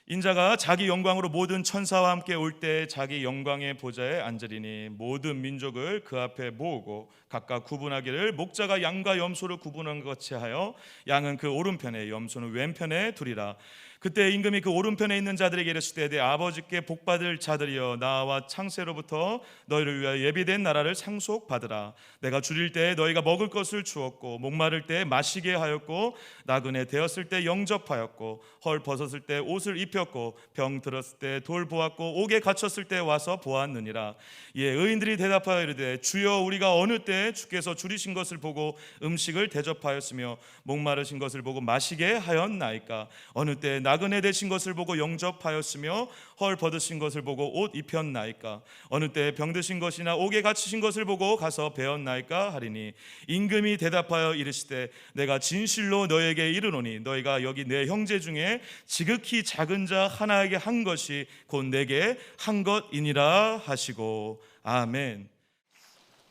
인자가 자기 영광으로 모든 천사와 함께 올 때 자기 영광의 보좌에 앉으리니 모든 민족을 그 앞에 모으고 각각 구분하기를 목자가 양과 염소를 구분한 것 같이 하여 양은 그 오른편에 염소는 왼편에 두리라. 그때 임금이 그 오른편에 있는 자들에게 이르시되 내 아버지께 복받을 자들이여 나와 창세로부터 너희를 위하여 예비된 나라를 상속받으라. 내가 줄일 때 너희가 먹을 것을 주었고 목마를 때 마시게 하였고 나그네 되었을 때 영접하였고 헐 벗었을 때 옷을 입혔고 병 들었을 때 돌 보았고 옥에 갇혔을 때 와서 보았느니라. 이에 의인들이 대답하여 이르되 주여 우리가 어느 때 주께서 줄이신 것을 보고 음식을 대접하였으며 목마르신 것을 보고 마시게 하였나이까. 어느 때 나그네 되신 것을 보고 영접하였으며 헐 벗으신 것을 보고 옷 입혔나이까. 어느 때 병드신 것이나 옥에 갇히신 것을 보고 가서 배웠나이까 하리니 임금이 대답하여 이르시되 내가 진실로 너에게 이르노니 너희가 여기 내 형제 중에 지극히 작은 자 하나에게 한 것이 곧 내게 한 것이니라 하시고 아멘.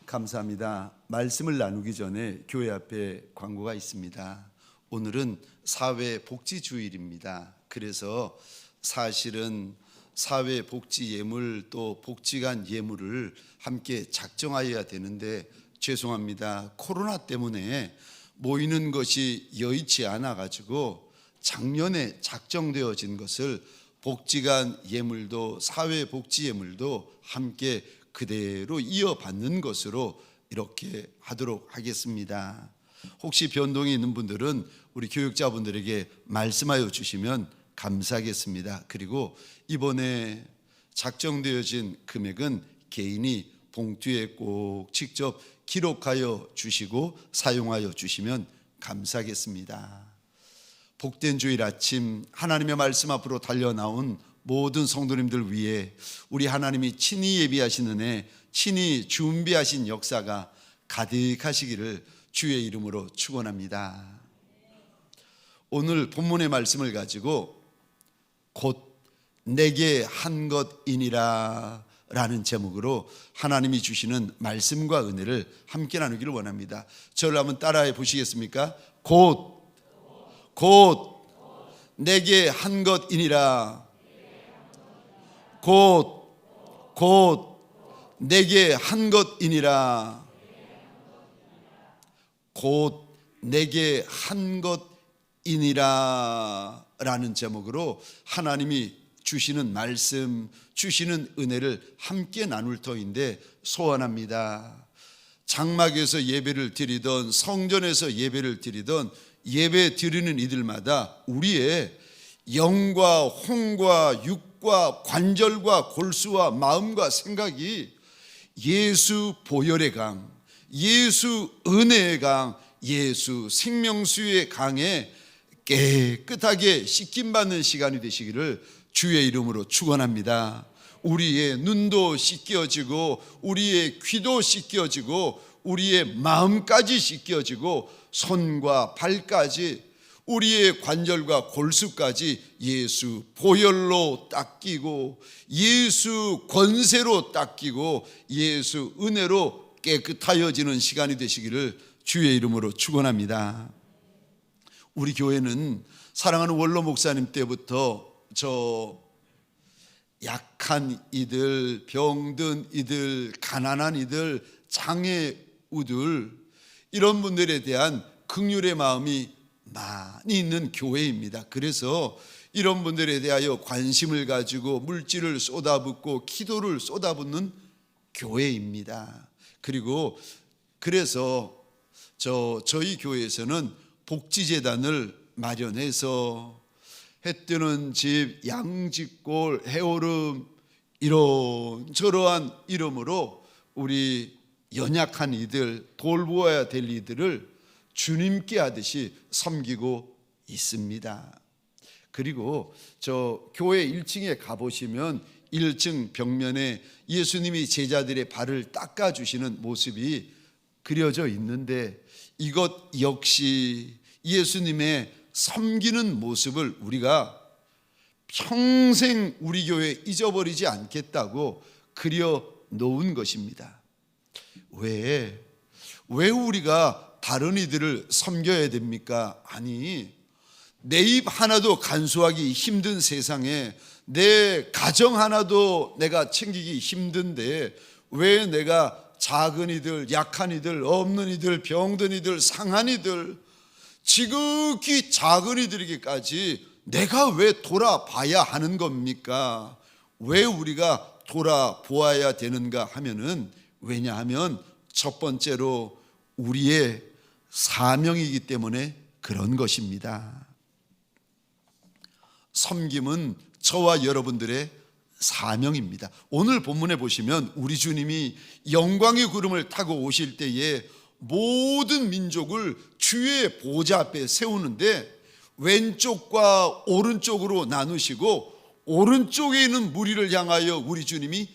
감사합니다. 말씀을 나누기 전에 교회 앞에 광고가 있습니다. 오늘은 사회복지주일입니다. 그래서 사실은 사회복지 예물 또 복지관 예물을 함께 작정하여야 되는데 죄송합니다. 코로나 때문에 모이는 것이 여의치 않아 가지고 작년에 작정되어진 것을 복지관 예물도 사회복지 예물도 함께 그대로 이어받는 것으로 이렇게 하도록 하겠습니다. 혹시 변동이 있는 분들은 우리 교육자분들에게 말씀하여 주시면 감사하겠습니다. 그리고 이번에 작정되어진 금액은 개인이 봉투에 꼭 직접 기록하여 주시고 사용하여 주시면 감사하겠습니다. 복된 주일 아침 하나님의 말씀 앞으로 달려나온 모든 성도님들 위해 우리 하나님이 친히 예비하신 은혜, 친히 준비하신 역사가 가득하시기를 주의 이름으로 축원합니다. 오늘 본문의 말씀을 가지고 곧 내게 한 것이니라 라는 제목으로 하나님이 주시는 말씀과 은혜를 함께 나누기를 원합니다. 저를 한번 따라해 보시겠습니까? 곧 내게 한 것이니라. 곧 내게 한 것이니라. 곧 내게 한 것이니라 라는 제목으로 하나님이 주시는 말씀, 주시는 은혜를 함께 나눌 터인데 소원합니다. 장막에서 예배를 드리던 성전에서 예배를 드리던 예배 드리는 이들마다 우리의 영과 혼과 육과 관절과 골수와 마음과 생각이 예수 보혈의 강, 예수 은혜의 강, 예수 생명수의 강에 깨끗하게 씻김받는 시간이 되시기를 주의 이름으로 축원합니다. 우리의 눈도 씻겨지고 우리의 귀도 씻겨지고 우리의 마음까지 씻겨지고 손과 발까지 우리의 관절과 골수까지 예수 보혈로 닦이고 예수 권세로 닦이고 예수 은혜로 깨끗하여지는 시간이 되시기를 주의 이름으로 축원합니다. 우리 교회는 사랑하는 원로 목사님 때부터 저 약한 이들, 병든 이들, 가난한 이들, 장애우들 이런 분들에 대한 긍휼의 마음이 많이 있는 교회입니다. 그래서 이런 분들에 대하여 관심을 가지고 물질을 쏟아붓고 기도를 쏟아붓는 교회입니다. 그리고 그래서 저희 교회에서는 복지재단을 마련해서 해뜨는 집, 양지골, 해오름 이런저러한 이름으로 우리 연약한 이들, 돌보아야 될 이들을 주님께 하듯이 섬기고 있습니다. 그리고 저 교회 1층에 가보시면 1층 벽면에 예수님이 제자들의 발을 닦아주시는 모습이 그려져 있는데 이것 역시 예수님의 섬기는 모습을 우리가 평생 우리 교회에 잊어버리지 않겠다고 그려 놓은 것입니다. 왜 우리가 다른 이들을 섬겨야 됩니까? 아니, 내 입 하나도 간수하기 힘든 세상에 내 가정 하나도 내가 챙기기 힘든데 왜 내가 작은 이들, 약한 이들, 없는 이들, 병든 이들, 상한 이들, 지극히 작은 이들에게까지 내가 왜 돌아봐야 하는 겁니까? 왜 우리가 돌아보아야 되는가 하면은, 왜냐하면 첫 번째로 우리의 사명이기 때문에 그런 것입니다. 섬김은 저와 여러분들의 사명입니다. 오늘 본문에 보시면 우리 주님이 영광의 구름을 타고 오실 때에 모든 민족을 주의 보좌 앞에 세우는데 왼쪽과 오른쪽으로 나누시고 오른쪽에 있는 무리를 향하여 우리 주님이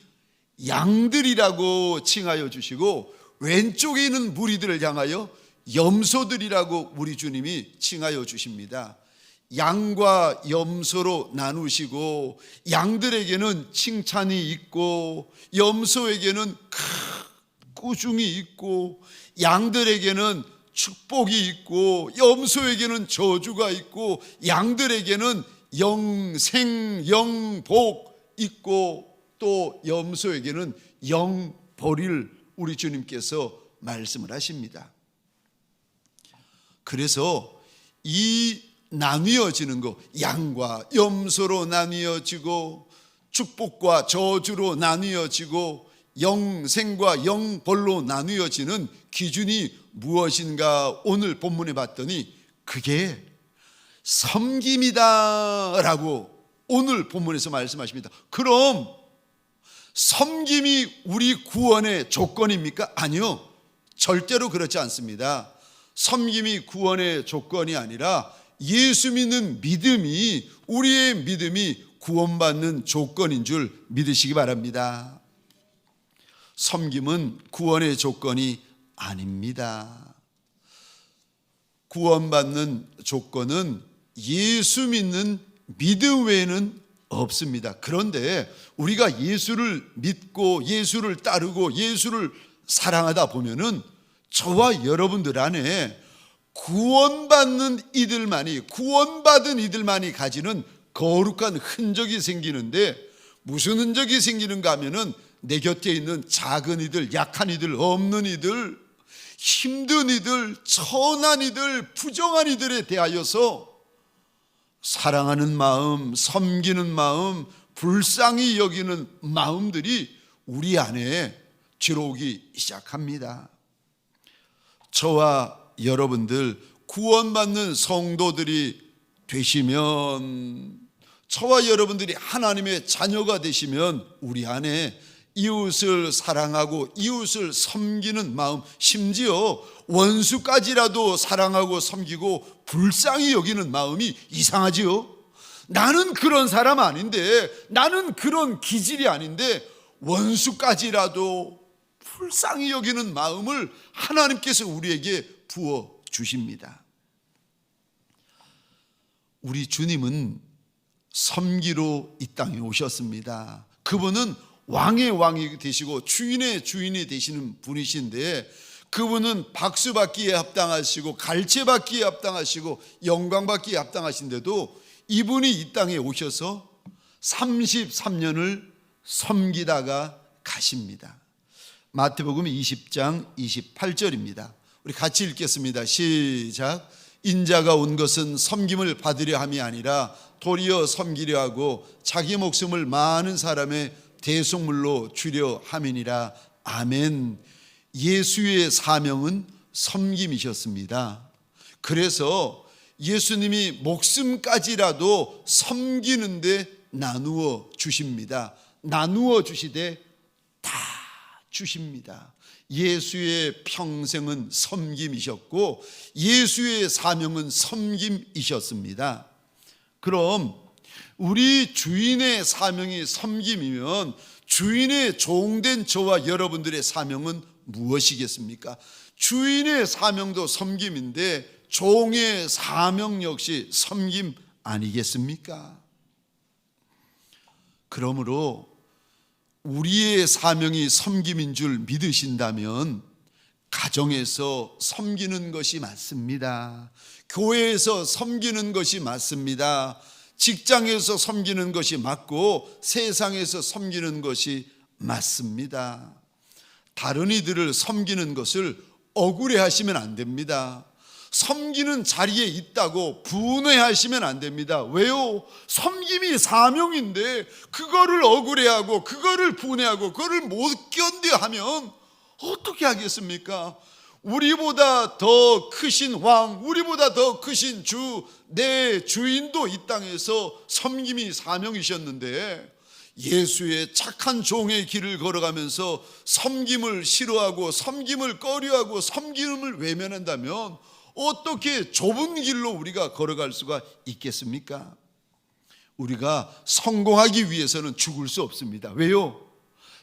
양들이라고 칭하여 주시고 왼쪽에 있는 무리들을 향하여 염소들이라고 우리 주님이 칭하여 주십니다. 양과 염소로 나누시고 양들에게는 칭찬이 있고 염소에게는 꾸중이 있고 양들에게는 축복이 있고 염소에게는 저주가 있고 양들에게는 영생 영복 있고 또 염소에게는 영벌을 우리 주님께서 말씀을 하십니다. 그래서 이 나뉘어지는 것, 양과 염소로 나뉘어지고 축복과 저주로 나뉘어지고 영생과 영벌로 나뉘어지는 기준이 무엇인가 오늘 본문에 봤더니 그게 섬김이다라고 오늘 본문에서 말씀하십니다. 그럼 섬김이 우리 구원의 조건입니까? 아니요, 절대로 그렇지 않습니다. 섬김이 구원의 조건이 아니라 예수 믿는 믿음이, 우리의 믿음이 구원받는 조건인 줄 믿으시기 바랍니다. 섬김은 구원의 조건이 아닙니다. 구원받는 조건은 예수 믿는 믿음 외에는 없습니다. 그런데 우리가 예수를 믿고 예수를 따르고 예수를 사랑하다 보면은 저와 여러분들 안에 구원받은 이들만이 가지는 거룩한 흔적이 생기는데, 무슨 흔적이 생기는가 하면은 내 곁에 있는 작은 이들, 약한 이들, 없는 이들, 힘든 이들, 천한 이들, 부정한 이들에 대하여서 사랑하는 마음, 섬기는 마음, 불쌍히 여기는 마음들이 우리 안에 들어오기 시작합니다. 저와 여러분들 구원받는 성도들이 되시면, 저와 여러분들이 하나님의 자녀가 되시면 우리 안에 이웃을 사랑하고 이웃을 섬기는 마음, 심지어 원수까지라도 사랑하고 섬기고 불쌍히 여기는 마음이 이상하지요. 나는 그런 사람 아닌데, 나는 그런 기질이 아닌데 원수까지라도 불쌍히 여기는 마음을 하나님께서 우리에게 부어 주십니다. 우리 주님은 섬기로 이 땅에 오셨습니다. 그분은 왕의 왕이 되시고 주인의 주인이 되시는 분이신데, 그분은 박수 받기에 합당하시고 갈채 받기에 합당하시고 영광 받기에 합당하신데도 이분이 이 땅에 오셔서 33년을 섬기다가 가십니다. 마태복음 20장 28절입니다. 우리 같이 읽겠습니다. 시작. 인자가 온 것은 섬김을 받으려 함이 아니라 도리어 섬기려 하고 자기 목숨을 많은 사람의 대속물로 주려 함이니라. 아멘. 예수의 사명은 섬김이셨습니다. 그래서 예수님이 목숨까지라도 섬기는데 나누어 주십니다. 나누어 주시되 다 주십니다. 예수의 평생은 섬김이셨고 예수의 사명은 섬김이셨습니다. 그럼 우리 주인의 사명이 섬김이면 주인의 종된 저와 여러분들의 사명은 무엇이겠습니까? 주인의 사명도 섬김인데 종의 사명 역시 섬김 아니겠습니까? 그러므로 우리의 사명이 섬김인 줄 믿으신다면 가정에서 섬기는 것이 맞습니다. 교회에서 섬기는 것이 맞습니다. 직장에서 섬기는 것이 맞고 세상에서 섬기는 것이 맞습니다. 다른 이들을 섬기는 것을 억울해하시면 안 됩니다. 섬기는 자리에 있다고 분해하시면 안 됩니다. 왜요? 섬김이 사명인데 그거를 억울해하고 그거를 분해하고 그거를 못 견뎌하면 어떻게 하겠습니까? 우리보다 더 크신 왕, 우리보다 더 크신 주, 내 주인도 이 땅에서 섬김이 사명이셨는데 예수의 착한 종의 길을 걸어가면서 섬김을 싫어하고 섬김을 꺼려하고 섬김을 외면한다면 어떻게 좁은 길로 우리가 걸어갈 수가 있겠습니까? 우리가 성공하기 위해서는 죽을 수 없습니다. 왜요?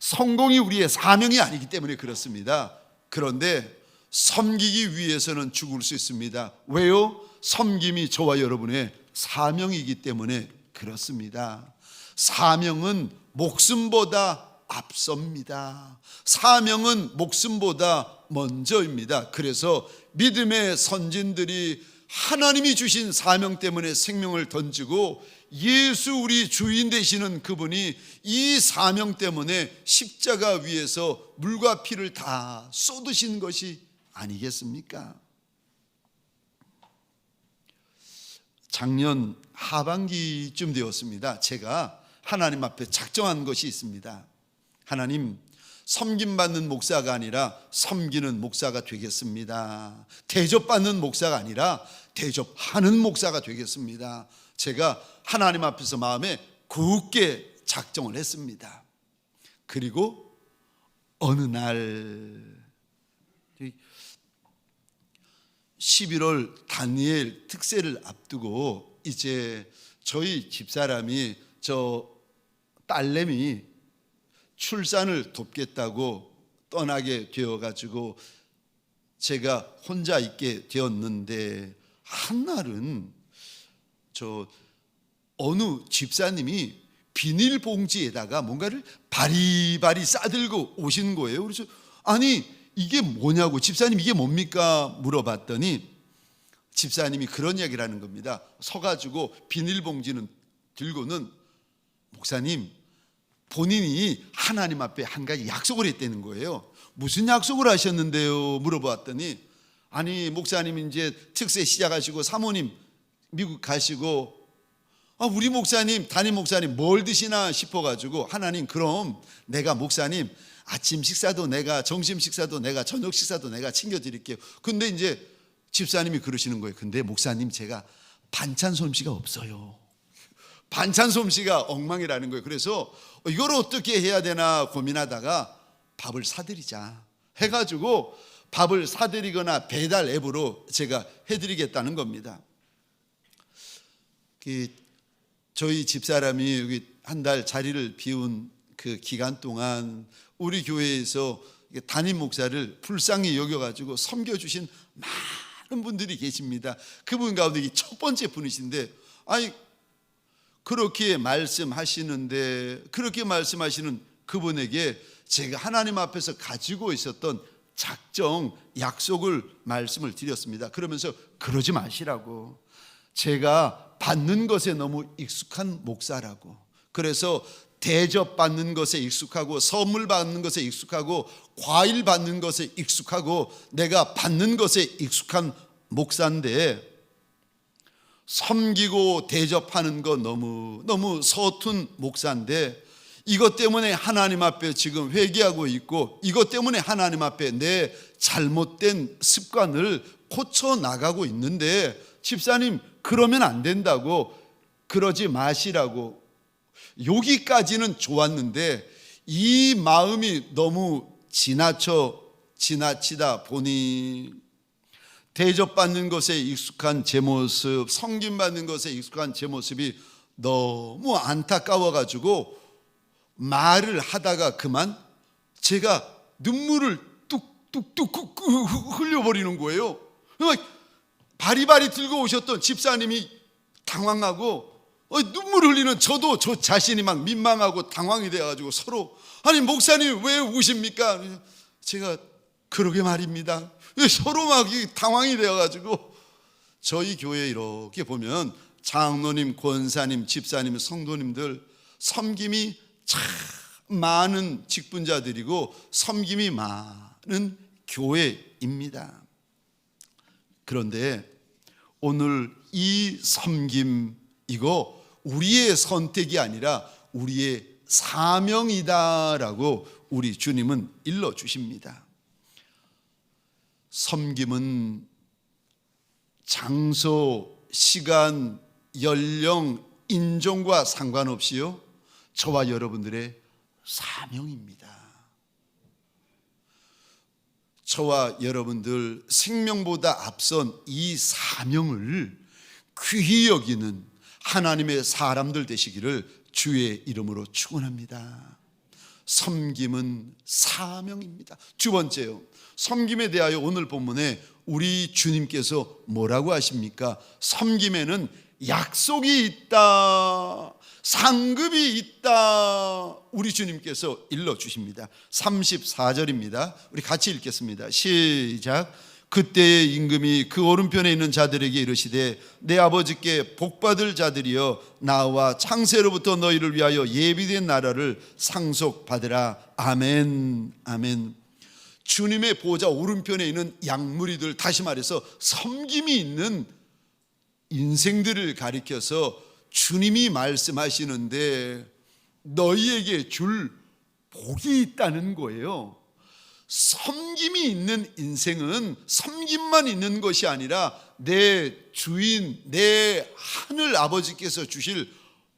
성공이 우리의 사명이 아니기 때문에 그렇습니다. 그런데 섬기기 위해서는 죽을 수 있습니다. 왜요? 섬김이 저와 여러분의 사명이기 때문에 그렇습니다. 사명은 목숨보다 앞섭니다. 사명은 목숨보다 먼저입니다. 그래서 믿음의 선진들이 하나님이 주신 사명 때문에 생명을 던지고 예수 우리 주인 되시는 그분이 이 사명 때문에 십자가 위에서 물과 피를 다 쏟으신 것이 아니겠습니까? 작년 하반기쯤 되었습니다. 제가 하나님 앞에 작정한 것이 있습니다. 하나님, 섬김받는 목사가 아니라 섬기는 목사가 되겠습니다. 대접받는 목사가 아니라 대접하는 목사가 되겠습니다. 제가 하나님 앞에서 마음에 굳게 작정을 했습니다. 그리고 어느 날 11월 다니엘 특세를 앞두고 이제 저희 집사람이 저 딸내미 출산을 돕겠다고 떠나게 되어가지고 제가 혼자 있게 되었는데 한날은 저 어느 집사님이 비닐봉지에다가 뭔가를 바리바리 싸들고 오신 거예요. 그래서 아니 이게 뭐냐고, 집사님 이게 뭡니까 물어봤더니 집사님이 그런 이야기를 하는 겁니다. 서가지고 비닐봉지는 들고는 목사님, 본인이 하나님 앞에 한 가지 약속을 했다는 거예요. 무슨 약속을 하셨는데요? 물어봤더니 아니 목사님 이제 특세 시작하시고 사모님 미국 가시고 우리 목사님 담임 목사님 뭘 드시나 싶어가지고 하나님 그럼 내가 목사님 아침 식사도 내가, 점심 식사도 내가, 저녁 식사도 내가 챙겨드릴게요. 근데 이제 집사님이 그러시는 거예요. 근데 목사님 제가 반찬 솜씨가 없어요. 반찬 솜씨가 엉망이라는 거예요. 그래서 이걸 어떻게 해야 되나 고민하다가 밥을 사드리자 해가지고 밥을 사드리거나 배달 앱으로 제가 해드리겠다는 겁니다. 저희 집사람이 여기 한 달 자리를 비운 그 기간 동안 우리 교회에서 담임 목사를 불쌍히 여겨가지고 섬겨주신 많은 분들이 계십니다. 그분 가운데 첫 번째 분이신데 아니 그렇게 말씀하시는데 그렇게 말씀하시는 그분에게 제가 하나님 앞에서 가지고 있었던 작정, 약속을 말씀을 드렸습니다. 그러면서 그러지 마시라고, 제가 받는 것에 너무 익숙한 목사라고, 그래서 대접받는 것에 익숙하고 선물 받는 것에 익숙하고 과일 받는 것에 익숙하고 내가 받는 것에 익숙한 목사인데 섬기고 대접하는 거 너무 서툰 목사인데 이것 때문에 하나님 앞에 지금 회개하고 있고 이것 때문에 하나님 앞에 내 잘못된 습관을 고쳐 나가고 있는데 집사님 그러면 안 된다고, 그러지 마시라고. 여기까지는 좋았는데 이 마음이 너무 지나치다 보니 대접받는 것에 익숙한 제 모습, 섬김받는 것에 익숙한 제 모습이 너무 안타까워가지고 말을 하다가 그만 제가 눈물을 뚝뚝뚝 흘려버리는 거예요. 바리바리 들고 오셨던 집사님이 당황하고 눈물 흘리는 저도 저 자신이 막 민망하고 당황이 돼가지고 서로 아니 목사님 왜 우십니까? 제가 그러게 말입니다. 서로 막 당황이 되어가지고 저희 교회 이렇게 보면 장로님, 권사님, 집사님, 성도님들 섬김이 참 많은 직분자들이고 섬김이 많은 교회입니다. 그런데 오늘 이 섬김 이거 우리의 선택이 아니라 우리의 사명이다라고 우리 주님은 일러주십니다. 섬김은 장소, 시간, 연령, 인종과 상관없이요 저와 여러분들의 사명입니다. 저와 여러분들 생명보다 앞선 이 사명을 귀히 여기는 하나님의 사람들 되시기를 주의 이름으로 축원합니다. 섬김은 사명입니다. 두 번째요, 섬김에 대하여 오늘 본문에 우리 주님께서 뭐라고 하십니까? 섬김에는 약속이 있다, 상급이 있다, 우리 주님께서 일러주십니다. 34절입니다. 우리 같이 읽겠습니다. 시작. 그때의 임금이 그 오른편에 있는 자들에게 이르시되 내 아버지께 복받을 자들이여 나와 창세로부터 너희를 위하여 예비된 나라를 상속받으라. 아멘. 아멘. 주님의 보좌 오른편에 있는 양무리들, 다시 말해서 섬김이 있는 인생들을 가리켜서 주님이 말씀하시는데 너희에게 줄 복이 있다는 거예요. 섬김이 있는 인생은 섬김만 있는 것이 아니라 내 주인, 내 하늘 아버지께서 주실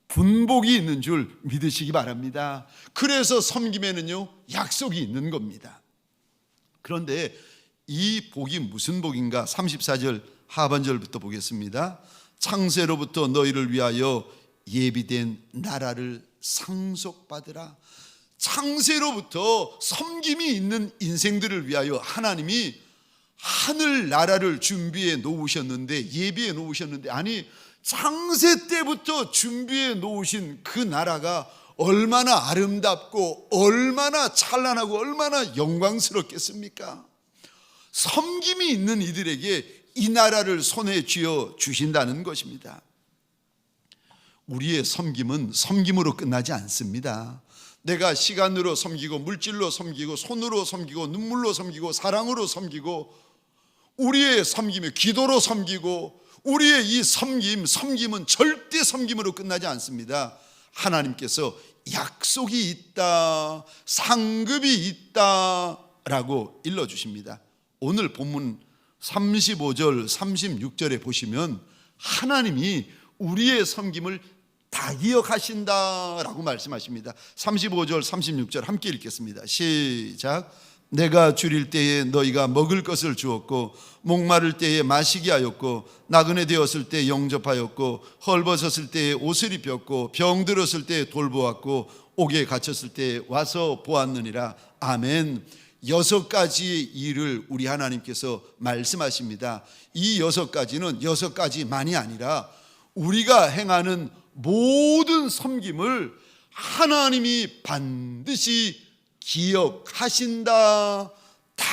분복이 있는 줄 믿으시기 바랍니다. 그래서 섬김에는요 약속이 있는 겁니다. 그런데 이 복이 무슨 복인가? 34절 하반절부터 보겠습니다. 창세로부터 너희를 위하여 예비된 나라를 상속받으라. 창세로부터 섬김이 있는 인생들을 위하여 하나님이 하늘 나라를 준비해 놓으셨는데, 예비해 놓으셨는데, 아니 창세 때부터 준비해 놓으신 그 나라가 얼마나 아름답고 얼마나 찬란하고 얼마나 영광스럽겠습니까? 섬김이 있는 이들에게 이 나라를 손에 쥐어 주신다는 것입니다. 우리의 섬김은 섬김으로 끝나지 않습니다. 내가 시간으로 섬기고 물질로 섬기고 손으로 섬기고 눈물로 섬기고 사랑으로 섬기고 우리의 섬김이 기도로 섬기고 우리의 이 섬김은 절대 섬김으로 끝나지 않습니다. 하나님께서 약속이 있다, 상급이 있다라고 일러주십니다. 오늘 본문 35절 36절에 보시면 하나님이 우리의 섬김을 다 기억하신다라고 말씀하십니다. 35절 36절 함께 읽겠습니다. 시작. 내가 줄일 때에 너희가 먹을 것을 주었고 목마를 때에 마시게 하였고 나그네 되었을 때 영접하였고 헐벗었을 때에 옷을 입혔고 병들었을 때에 돌보았고 옥에 갇혔을 때에 와서 보았느니라. 아멘. 6가지의 일을 우리 하나님께서 말씀하십니다. 이 6가지는 6가지만이 아니라 우리가 행하는 모든 섬김을 하나님이 반드시 기억하신다, 다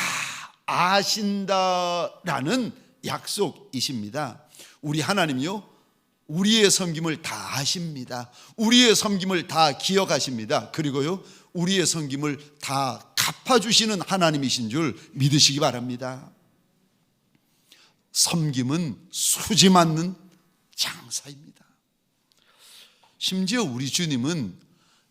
아신다라는 약속이십니다. 우리 하나님이요 우리의 섬김을 다 아십니다. 우리의 섬김을 다 기억하십니다. 그리고요 우리의 섬김을 다 갚아주시는 하나님이신 줄 믿으시기 바랍니다. 섬김은 수지 맞는 장사입니다. 심지어 우리 주님은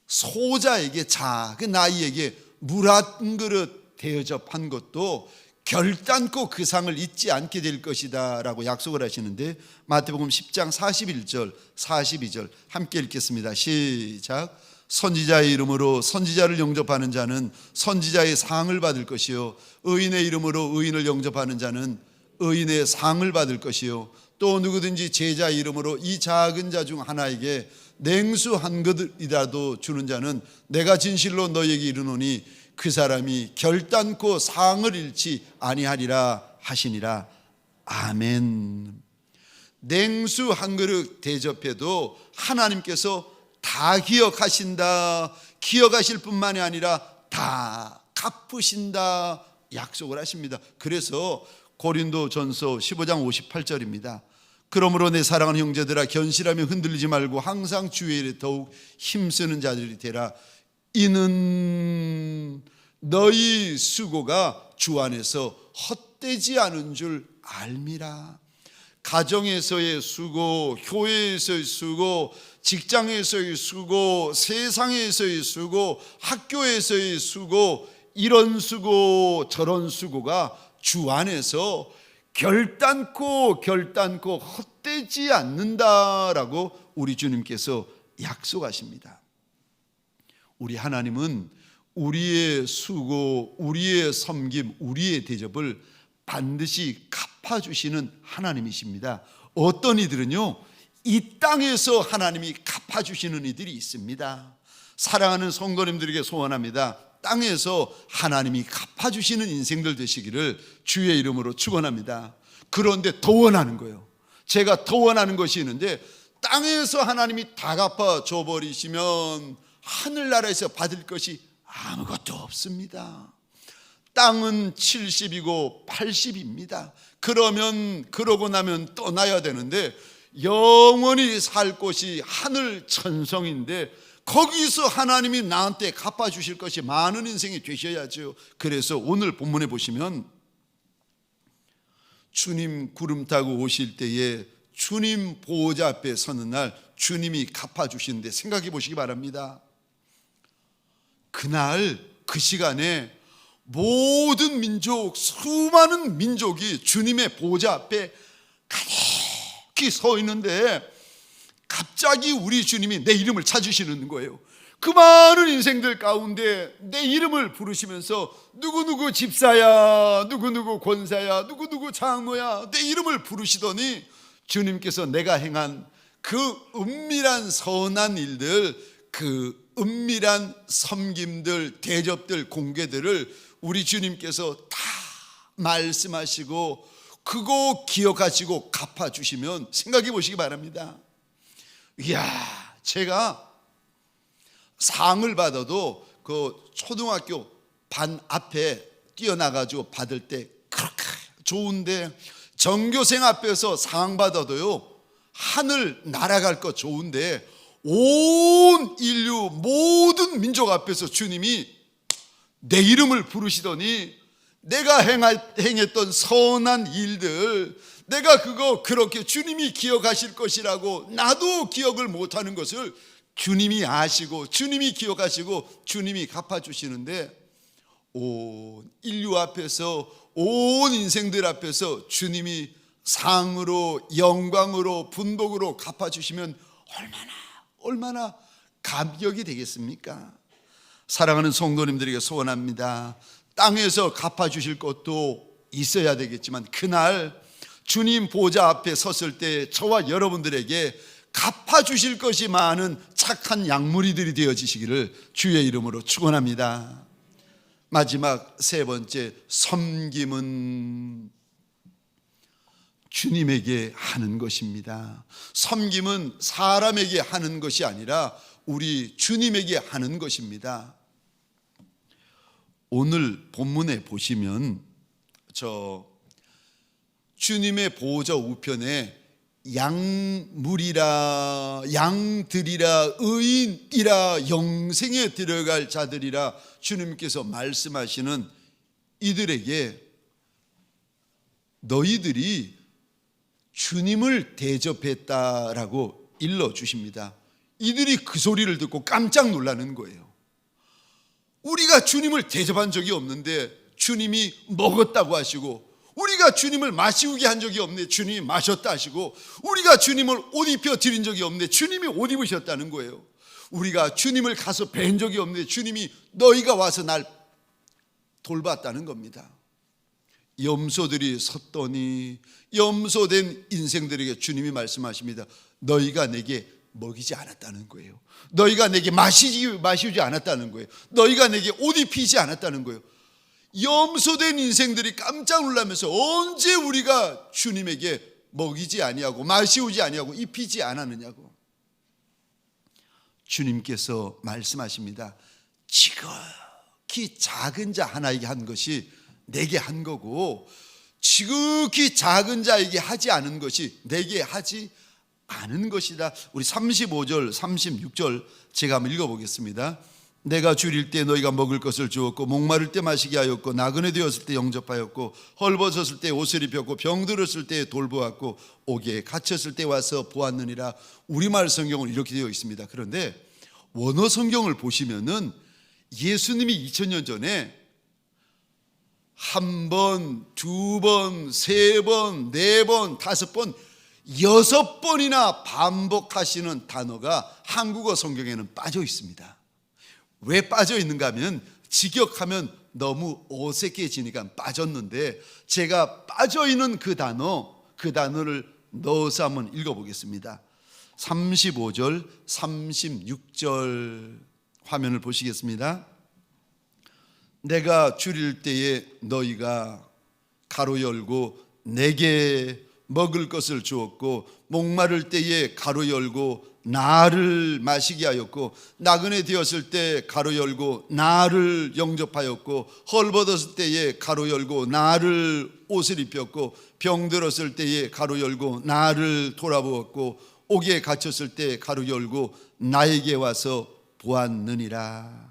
소자에게, 작은 아이에게 물 한 그릇 대접한 것도 결단코 그 상을 잊지 않게 될 것이다 라고 약속을 하시는데, 마태복음 10장 41절 42절 함께 읽겠습니다. 시작. 선지자의 이름으로 선지자를 영접하는 자는 선지자의 상을 받을 것이요 의인의 이름으로 의인을 영접하는 자는 의인의 상을 받을 것이요 또 누구든지 제자의 이름으로 이 작은 자 중 하나에게 냉수 한 그릇이라도 주는 자는 내가 진실로 너희에게 이르노니 그 사람이 결단코 상을 잃지 아니하리라 하시니라. 아멘. 냉수 한 그릇 대접해도 하나님께서 다 기억하신다, 기억하실 뿐만이 아니라 다 갚으신다 약속을 하십니다. 그래서 고린도전서 15장 58절입니다. 그러므로 내 사랑하는 형제들아, 견실하며 흔들리지 말고 항상 주의 일에 더욱 힘쓰는 자들이 되라. 이는 너희 수고가 주 안에서 헛되지 않은 줄 알미라. 가정에서의 수고, 교회에서의 수고, 직장에서의 수고, 세상에서의 수고, 학교에서의 수고, 이런 수고 저런 수고가 주 안에서 결단코 헛되지 않는다라고 우리 주님께서 약속하십니다. 우리 하나님은 우리의 수고, 우리의 섬김, 우리의 대접을 반드시 갚아주시는 하나님이십니다. 어떤 이들은요, 이 땅에서 하나님이 갚아주시는 이들이 있습니다. 사랑하는 성도님들에게 소원합니다. 땅에서 하나님이 갚아주시는 인생들 되시기를 주의 이름으로 축원합니다. 그런데 더 원하는 거예요. 제가 더 원하는 것이 있는데, 땅에서 하나님이 다 갚아줘 버리시면 하늘나라에서 받을 것이 아무것도 없습니다. 땅은 70이고 80입니다. 그러고 나면 떠나야 되는데 영원히 살 곳이 하늘 천성인데, 거기서 하나님이 나한테 갚아주실 것이 많은 인생이 되셔야죠. 그래서 오늘 본문에 보시면 주님 구름 타고 오실 때에 주님 보호자 앞에 서는 날 주님이 갚아주시는데, 생각해 보시기 바랍니다. 그날 그 시간에 모든 민족, 수많은 민족이 주님의 보호자 앞에 가득히 서 있는데, 갑자기 우리 주님이 내 이름을 찾으시는 거예요. 그 많은 인생들 가운데 내 이름을 부르시면서 누구누구 집사야, 누구누구 권사야, 누구누구 장로야, 내 이름을 부르시더니 주님께서 내가 행한 그 은밀한 선한 일들, 그 은밀한 섬김들, 대접들, 공개들을 우리 주님께서 다 말씀하시고 그거 기억하시고 갚아주시면 생각해 보시기 바랍니다. 이야, 제가 상을 받아도 그 초등학교 반 앞에 뛰어나가지고 받을 때 그렇게 좋은데, 전교생 앞에서 상 받아도요 하늘 날아갈 것 좋은데, 온 인류 모든 민족 앞에서 주님이 내 이름을 부르시더니 내가 행했던 선한 일들, 내가 그거 그렇게 주님이 기억하실 것이라고 나도 기억을 못하는 것을 주님이 아시고 주님이 기억하시고 주님이 갚아주시는데, 온 인류 앞에서, 온 인생들 앞에서 주님이 상으로, 영광으로, 분복으로 갚아주시면 얼마나 감격이 되겠습니까? 사랑하는 성도님들에게 소원합니다. 땅에서 갚아주실 것도 있어야 되겠지만, 그날 주님 보좌 앞에 섰을 때 저와 여러분들에게 갚아주실 것이 많은 착한 양무리들이 되어지시기를 주의 이름으로 축원합니다. 마지막 세 번째, 섬김은 주님에게 하는 것입니다. 섬김은 사람에게 하는 것이 아니라 우리 주님에게 하는 것입니다. 오늘 본문에 보시면 주님의 보호자 우편에 양물이라, 양들이라, 의인이라, 영생에 들어갈 자들이라 주님께서 말씀하시는 이들에게 너희들이 주님을 대접했다라고 일러주십니다. 이들이 그 소리를 듣고 깜짝 놀라는 거예요. 우리가 주님을 대접한 적이 없는데 주님이 먹었다고 하시고, 우리가 주님을 마시우게 한 적이 없는데 주님이 마셨다 하시고, 우리가 주님을 옷 입혀 드린 적이 없는데 주님이 옷 입으셨다는 거예요. 우리가 주님을 가서 뵌 적이 없는데 주님이 너희가 와서 날 돌봤다는 겁니다. 염소들이 섰더니 염소된 인생들에게 주님이 말씀하십니다. 너희가 내게 먹이지 않았다는 거예요. 너희가 내게 마시지 않았다는 거예요. 너희가 내게 옷 입히지 않았다는 거예요. 염소된 인생들이 깜짝 놀라면서 언제 우리가 주님에게 먹이지 아니하고 마시우지 아니하고 입히지 않았느냐고. 주님께서 말씀하십니다. 지극히 작은 자 하나에게 한 것이 내게 한 거고, 지극히 작은 자에게 하지 않은 것이 내게 하지 않은 것이다. 우리 35절 36절 제가 한번 읽어보겠습니다. 내가 줄일 때 너희가 먹을 것을 주었고, 목마를 때 마시게 하였고, 나그네 되었을 때 영접하였고, 헐벗었을 때 옷을 입혔고, 병들었을 때 돌보았고, 옥에 갇혔을 때 와서 보았느니라. 우리말 성경은 이렇게 되어 있습니다. 그런데 원어 성경을 보시면은 예수님이 2000년 전에 한 번, 두 번, 세 번, 네 번, 다섯 번, 6번이나 반복하시는 단어가 한국어 성경에는 빠져 있습니다. 왜 빠져 있는가 하면 직역하면 너무 어색해지니까 빠졌는데, 제가 빠져 있는 그 단어를 넣어서 한번 읽어보겠습니다. 35절 36절 화면을 보시겠습니다. 내가 줄일 때에 너희가 가로 열고 내게 먹을 것을 주었고, 목마를 때에 가로 열고 나를 마시게 하였고, 나그네 되었을 때 가로 열고 나를 영접하였고, 헐벗었을 때에 가로 열고 나를 옷을 입혔고, 병들었을 때에 가로 열고 나를 돌아보았고, 옥에 갇혔을 때 가로 열고 나에게 와서 보았느니라.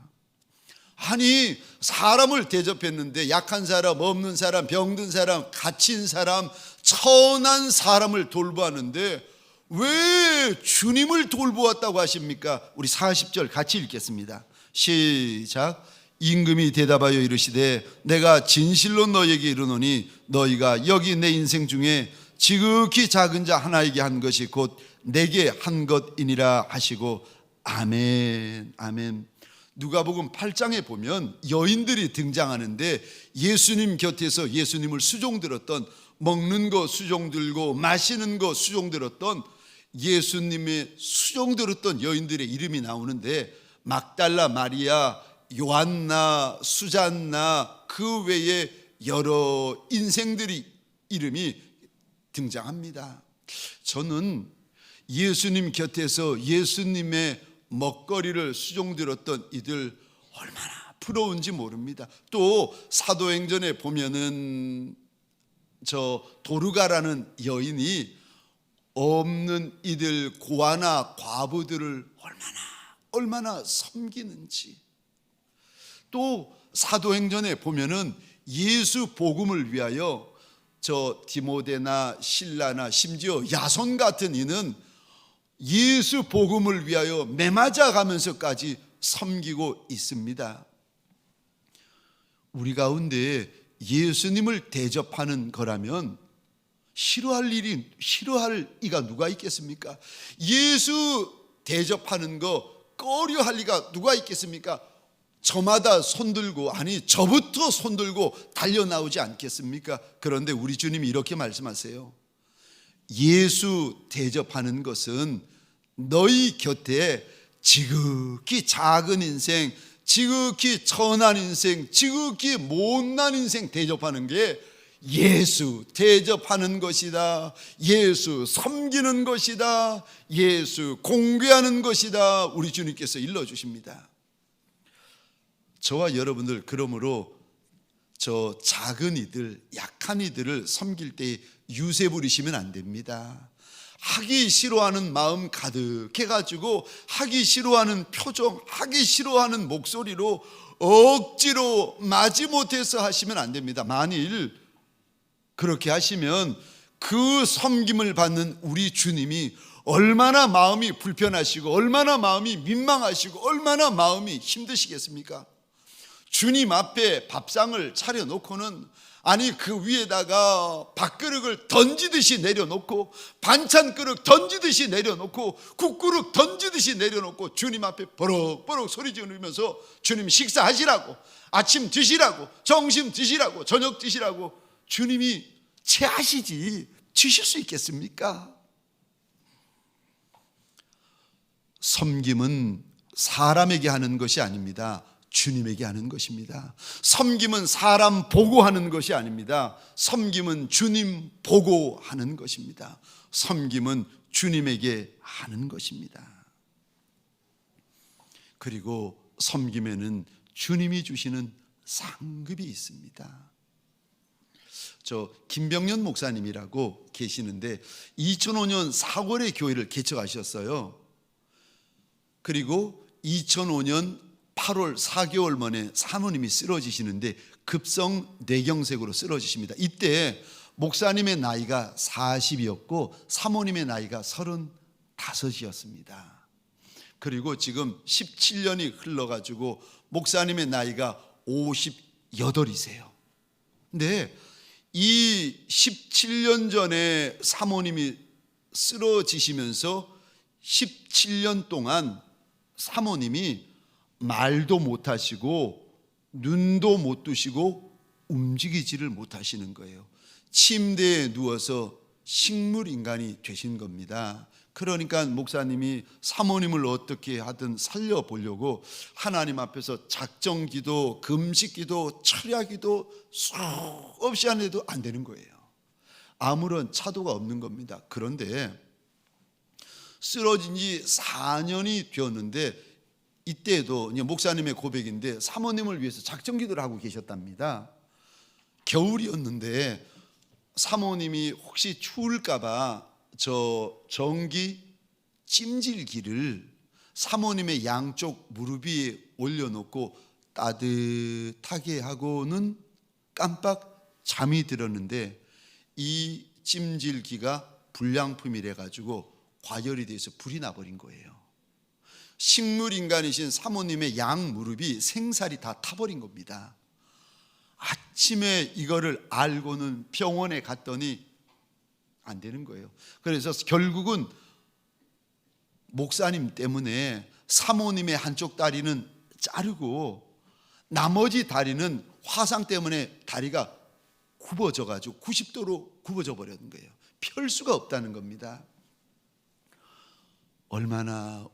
아니, 사람을 대접했는데, 약한 사람, 없는 사람, 병든 사람, 갇힌 사람, 천한 사람을 돌보았는데 왜 주님을 돌보았다고 하십니까? 우리 40절 같이 읽겠습니다. 시작. 임금이 대답하여 이르시되 내가 진실로 너희에게 이르노니 너희가 여기 내 인생 중에 지극히 작은 자 하나에게 한 것이 곧 내게 한 것이니라 하시고, 아멘, 아멘. 누가복음 8장에 보면 여인들이 등장하는데, 예수님 곁에서 예수님을 수종들었던, 먹는 거 수종들고 마시는 거 수종들었던, 예수님의 수종들었던 여인들의 이름이 나오는데, 막달라 마리아, 요한나, 수잔나, 그 외에 여러 인생들이 이름이 등장합니다. 저는 예수님 곁에서 예수님의 먹거리를 수종들었던 이들 얼마나 부러운지 모릅니다. 또 사도행전에 보면은 저 도르가라는 여인이 없는 이들 고아나 과부들을 얼마나 섬기는지, 또 사도행전에 보면은 예수 복음을 위하여 저 디모데나 실라나 심지어 야손 같은 이는 예수 복음을 위하여 매맞아 가면서까지 섬기고 있습니다. 우리 가운데 예수님을 대접하는 거라면 싫어할 이가 누가 있겠습니까? 예수 대접하는 거 꺼려할 리가 누가 있겠습니까? 저마다 손들고, 아니 저부터 손들고 달려나오지 않겠습니까? 그런데 우리 주님이 이렇게 말씀하세요. 예수 대접하는 것은 너희 곁에 지극히 작은 인생, 지극히 천한 인생, 지극히 못난 인생 대접하는 게 예수 대접하는 것이다. 예수 섬기는 것이다. 예수 공개하는 것이다. 우리 주님께서 일러주십니다. 저와 여러분들, 그러므로 저 작은 이들, 약한 이들을 섬길 때 유세 부리시면 안 됩니다. 하기 싫어하는 마음 가득해가지고 하기 싫어하는 표정, 하기 싫어하는 목소리로 억지로 마지못해서 하시면 안 됩니다. 만일 그렇게 하시면 그 섬김을 받는 우리 주님이 얼마나 마음이 불편하시고, 얼마나 마음이 민망하시고, 얼마나 마음이 힘드시겠습니까? 주님 앞에 밥상을 차려놓고는, 아니 그 위에다가 밥그릇을 던지듯이 내려놓고, 반찬 그릇 던지듯이 내려놓고, 국그릇 던지듯이 내려놓고 주님 앞에 버럭버럭 소리 지르면서 주님 식사하시라고, 아침 드시라고, 점심 드시라고, 저녁 드시라고 주님이 체하시지 주실 수 있겠습니까? 섬김은 사람에게 하는 것이 아닙니다. 주님에게 하는 것입니다. 섬김은 사람 보고 하는 것이 아닙니다. 섬김은 주님 보고 하는 것입니다. 섬김은 주님에게 하는 것입니다. 그리고 섬김에는 주님이 주시는 상급이 있습니다. 저 김병년 목사님이라고 계시는데 2005년 4월에 교회를 개척하셨어요. 그리고 2005년 8월 4개월 만에 사모님이 쓰러지시는데 급성 뇌경색으로 쓰러지십니다. 이때 목사님의 나이가 40이었고 사모님의 나이가 35이었습니다. 그리고 지금 17년이 흘러가지고 목사님의 나이가 58이세요. 근데 이 17년 전에 사모님이 쓰러지시면서 17년 동안 사모님이 말도 못하시고 눈도 못 뜨시고 움직이지를 못하시는 거예요. 침대에 누워서 식물인간이 되신 겁니다. 그러니까 목사님이 사모님을 어떻게 하든 살려보려고 하나님 앞에서 작정기도, 금식기도, 철야기도 수없이 하는데도 안 되는 거예요. 아무런 차도가 없는 겁니다. 그런데 쓰러진 지 4년이 되었는데 이때도 목사님의 고백인데 사모님을 위해서 작정기도를 하고 계셨답니다. 겨울이었는데 사모님이 혹시 추울까봐 저 전기 찜질기를 사모님의 양쪽 무릎 위에 올려놓고 따뜻하게 하고는 깜빡 잠이 들었는데 이 찜질기가 불량품이래 가지고 과열이 돼서 불이 나버린 거예요. 식물인간이신 사모님의 양 무릎이 생살이 다 타버린 겁니다. 아침에 이거를 알고는 병원에 갔더니 안 되는 거예요. 그래서 결국은 목사님 때문에 사모님의 한쪽 다리는 자르고 나머지 다리는 화상 때문에 다리가 굽어져 가지고 90도로 굽어져 버렸는 거예요. 펼 수가 없다는 겁니다. 얼마나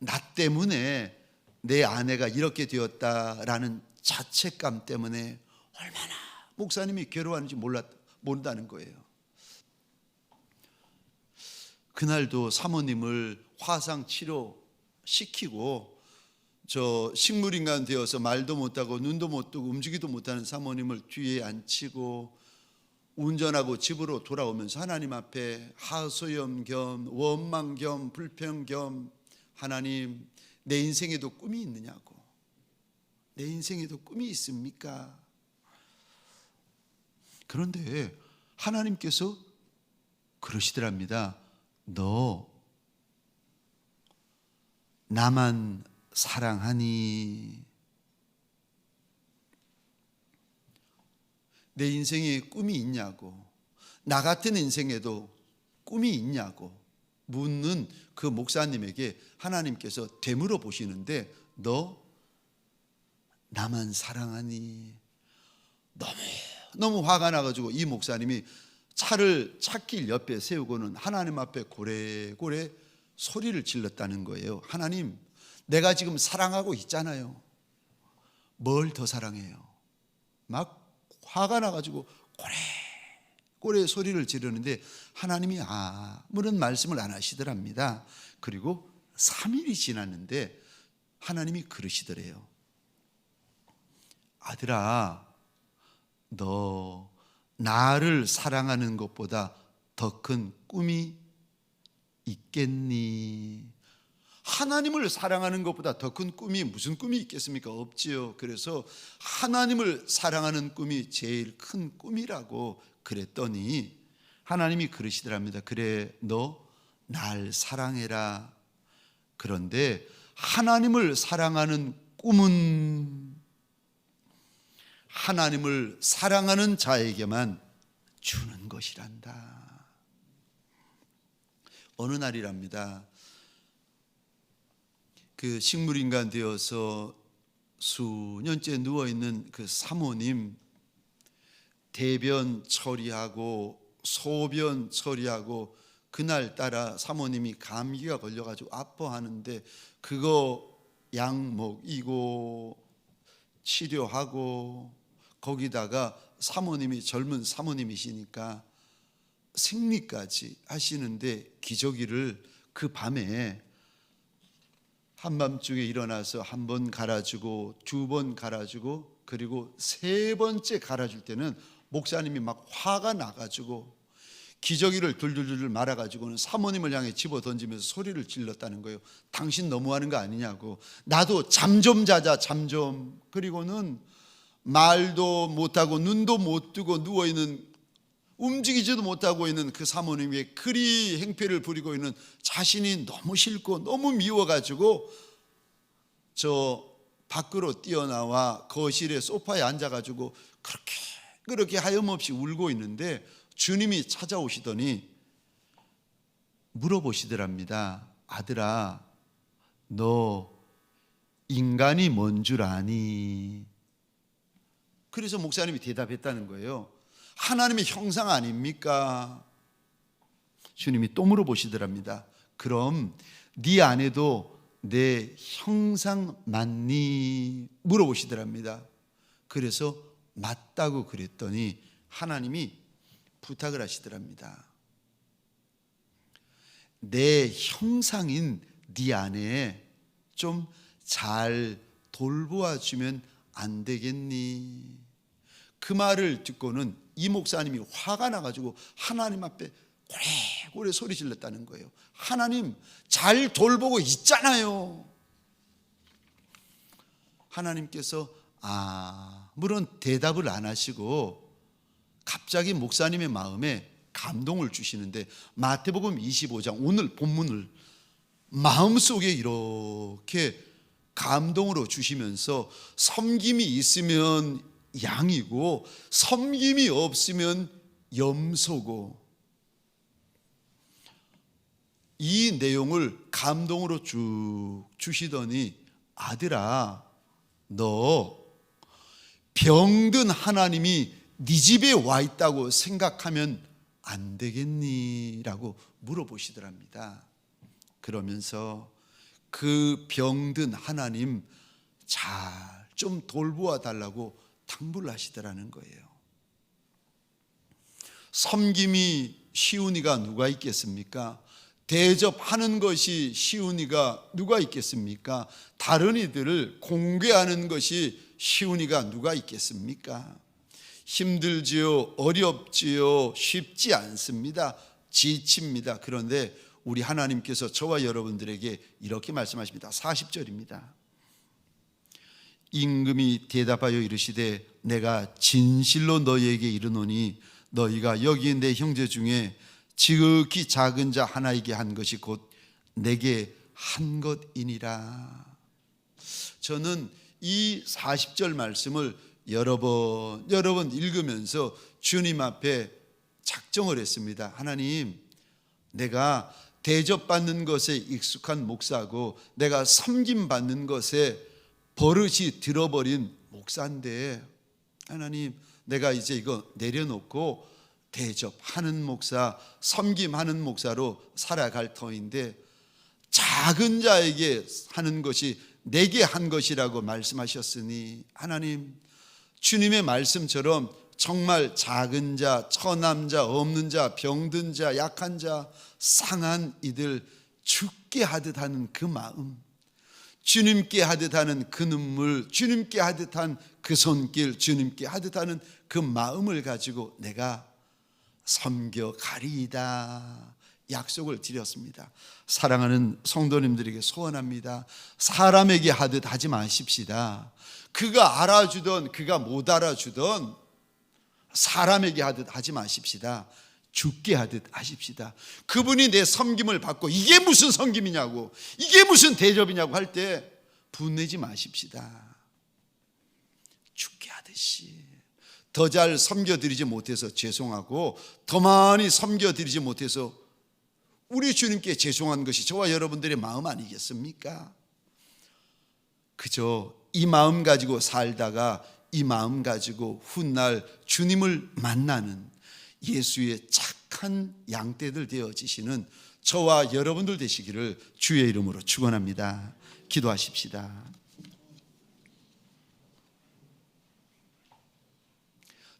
나 때문에 내 아내가 이렇게 되었다라는 자책감 때문에 얼마나 목사님이 괴로워하는지 모른다는 거예요. 그날도 사모님을 화상 치료시키고 저 식물인간 되어서 말도 못하고 눈도 못 뜨고 움직이도 못하는 사모님을 뒤에 앉히고 운전하고 집으로 돌아오면서 하나님 앞에 하소연 겸 원망 겸 불평 겸 하나님 내 인생에도 꿈이 있느냐고, 내 인생에도 꿈이 있습니까? 그런데 하나님께서 그러시더랍니다. 너 나만 사랑하니? 내 인생에 꿈이 있냐고, 나 같은 인생에도 꿈이 있냐고 묻는 그 목사님에게 하나님께서 되물어 보시는데 너 나만 사랑하니? 너무 화가 나가지고 이 목사님이 차를 찻길 옆에 세우고는 하나님 앞에 고래고래 소리를 질렀다는 거예요. 하나님, 내가 지금 사랑하고 있잖아요. 뭘 더 사랑해요? 막 화가 나가지고 고래 소리를 지르는데 하나님이 아무런 말씀을 안 하시더랍니다. 그리고 3일이 지났는데 하나님이 그러시더래요. 아들아, 너 나를 사랑하는 것보다 더 큰 꿈이 있겠니? 하나님을 사랑하는 것보다 더 큰 꿈이 무슨 꿈이 있겠습니까? 없지요. 그래서 하나님을 사랑하는 꿈이 제일 큰 꿈이라고 그랬더니 하나님이 그러시더랍니다. 그래, 너 날 사랑해라. 그런데 하나님을 사랑하는 꿈은 하나님을 사랑하는 자에게만 주는 것이란다. 어느 날이랍니다. 그 식물인간 되어서 수년째 누워있는 그 사모님 대변 처리하고 소변 처리하고 그날따라 사모님이 감기가 걸려가지고 아파하는데 그거 약 먹이고 치료하고 거기다가 사모님이 젊은 사모님이시니까 생리까지 하시는데 기저귀를 그 밤에 한밤중에 일어나서 한 번 갈아주고 두 번 갈아주고 그리고 세 번째 갈아줄 때는 목사님이 막 화가 나가지고 기저귀를 둘둘둘 말아가지고는 사모님을 향해 집어 던지면서 소리를 질렀다는 거예요. 당신 너무하는 거 아니냐고. 나도 잠 좀 자자, 잠 좀. 그리고는 말도 못하고 눈도 못 뜨고 누워있는, 움직이지도 못하고 있는 그 사모님에게 그리 행패를 부리고 있는 자신이 너무 싫고 너무 미워가지고 저 밖으로 뛰어나와 거실에 소파에 앉아가지고 그렇게 하염없이 울고 있는데 주님이 찾아오시더니 물어보시더랍니다. 아들아, 너 인간이 뭔 줄 아니? 그래서 목사님이 대답했다는 거예요. 하나님의 형상 아닙니까? 주님이 또 물어보시더랍니다. 그럼 네 아내도 내 형상 맞니? 물어보시더랍니다. 그래서 맞다고 그랬더니 하나님이 부탁을 하시더랍니다. 내 형상인 네 아내 좀 잘 돌보아 주면 안 되겠니? 그 말을 듣고는 이 목사님이 화가 나가지고 하나님 앞에 고래고래 소리 질렀다는 거예요. 하나님 잘 돌보고 있잖아요. 하나님께서 물론 대답을 안 하시고 갑자기 목사님의 마음에 감동을 주시는데 마태복음 25장 오늘 본문을 마음속에 이렇게 감동으로 주시면서 섬김이 있으면 양이고 섬김이 없으면 염소고, 이 내용을 감동으로 쭉 주시더니 아들아, 너 병든 하나님이 네 집에 와 있다고 생각하면 안 되겠니? 라고 물어보시더랍니다. 그러면서 그 병든 하나님 잘 좀 돌보아 달라고 당부를 하시더라는 거예요. 섬김이 쉬운 이가 누가 있겠습니까? 대접하는 것이 쉬운 이가 누가 있겠습니까? 다른 이들을 공개하는 것이 쉬운 이가 누가 있겠습니까? 힘들지요, 어렵지요, 쉽지 않습니다. 지칩니다. 그런데 우리 하나님께서 저와 여러분들에게 이렇게 말씀하십니다. 40절입니다. 임금이 대답하여 이르시되 내가 진실로 너희에게 이르노니 너희가 여기 내 형제 중에 지극히 작은 자 하나에게 한 것이 곧 내게 한 것이니라. 저는 이 40절 말씀을 여러 번 읽으면서 주님 앞에 작정을 했습니다. 하나님, 내가 대접받는 것에 익숙한 목사고 내가 섬김받는 것에 버릇이 들어버린 목사인데 하나님, 내가 이제 이거 내려놓고 대접하는 목사, 섬김하는 목사로 살아갈 터인데 작은 자에게 하는 것이 내게 한 것이라고 말씀하셨으니 하나님, 주님의 말씀처럼 정말 작은 자, 처남 자, 없는 자, 병든 자, 약한 자, 상한 이들 죽게 하듯 하는 그 마음, 주님께 하듯 하는 그 눈물, 주님께 하듯 한 그 손길, 주님께 하듯 하는 그 마음을 가지고 내가 섬겨가리이다 약속을 드렸습니다. 사랑하는 성도님들에게 소원합니다. 사람에게 하듯 하지 마십시다. 그가 알아주던 그가 못 알아주던 사람에게 하듯 하지 마십시다. 죽게 하듯 하십시다. 그분이 내 섬김을 받고 이게 무슨 섬김이냐고, 이게 무슨 대접이냐고 할 때 분내지 마십시다. 죽게 하듯이. 더 잘 섬겨드리지 못해서 죄송하고 더 많이 섬겨드리지 못해서 우리 주님께 죄송한 것이 저와 여러분들의 마음 아니겠습니까? 그저 이 마음 가지고 살다가 이 마음 가지고 훗날 주님을 만나는 예수의 착한 양떼들 되어지시는 저와 여러분들 되시기를 주의 이름으로 축원합니다. 기도하십시다.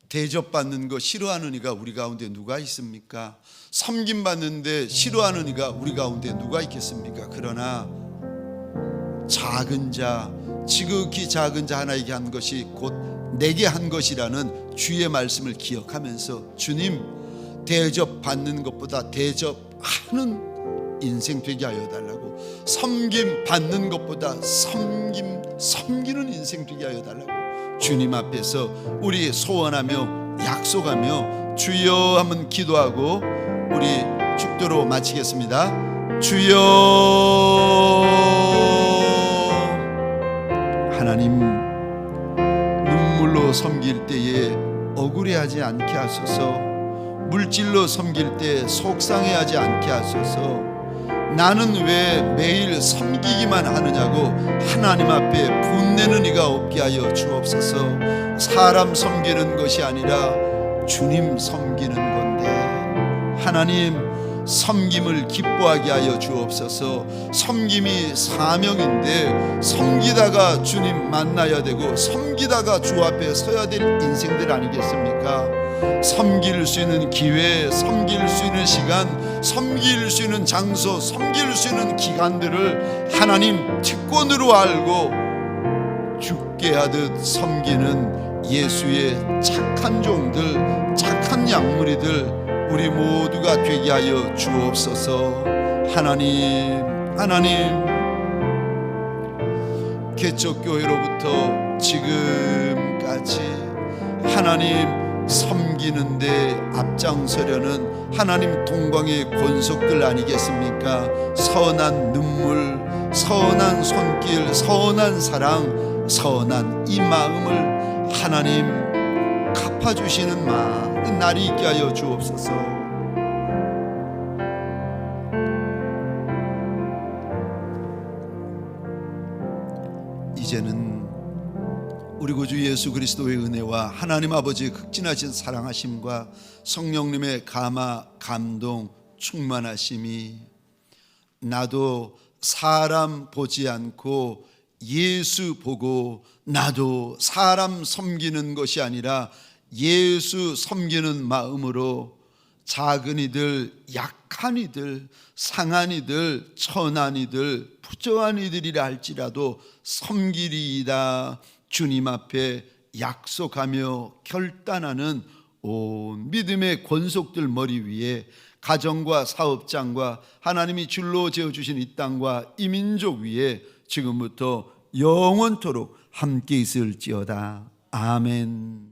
대접받는 거 싫어하는 이가 우리 가운데 누가 있습니까? 섬김받는데 싫어하는 이가 우리 가운데 누가 있겠습니까? 그러나 작은 자, 지극히 작은 자 하나에게 한 것이 곧 내게 한 것이라는 주의 말씀을 기억하면서 주님, 대접받는 것보다 대접하는 인생 되게 하여 달라고, 섬김 받는 것보다 섬기는 인생 되게 하여 달라고 주님 앞에서 우리 소원하며 약속하며 주여 한번 기도하고 우리 축도로 마치겠습니다. 주여, 하나님, 눈물로 섬길 때에 억울해하지 않게 하소서, 물질로 섬길 때 속상해하지 않게 하소서. 나는 왜 매일 섬기기만 하느냐고 하나님 앞에 분내는 이가 없게 하여 주옵소서. 사람 섬기는 것이 아니라 주님 섬기는 건데 하나님, 섬김을 기뻐하게 하여 주옵소서. 섬김이 사명인데 섬기다가 주님 만나야 되고 섬기다가 주 앞에 서야 될 인생들 아니겠습니까? 섬길 수 있는 기회, 섬길 수 있는 시간, 섬길 수 있는 장소, 섬길 수 있는 기간들을 하나님 특권으로 알고 죽게 하듯 섬기는 예수의 착한 종들, 착한 양무리들 우리 모두가 되게 하여 주옵소서. 하나님, 개척교회로부터 지금까지 하나님 섬기는데 앞장서려는 하나님 동방의 권속들 아니겠습니까? 선한 눈물, 선한 손길, 선한 사랑, 선한 이 마음을 하나님 갚아주시는 많은 날이 있게 하여 주옵소서. 이제는 우리 구주 예수 그리스도의 은혜와 하나님 아버지의 극진하신 사랑하심과 성령님의 감화, 감동, 충만하심이 나도 사람 보지 않고 예수 보고 나도 사람 섬기는 것이 아니라 예수 섬기는 마음으로 작은 이들, 약한 이들, 상한 이들, 천한 이들, 부정한 이들이라 할지라도 섬기리이다 주님 앞에 약속하며 결단하는 온 믿음의 권속들 머리 위에 가정과 사업장과 하나님이 줄로 지어주신 이 땅과 이 민족 위에 지금부터 영원토록 함께 있을지어다. 아멘.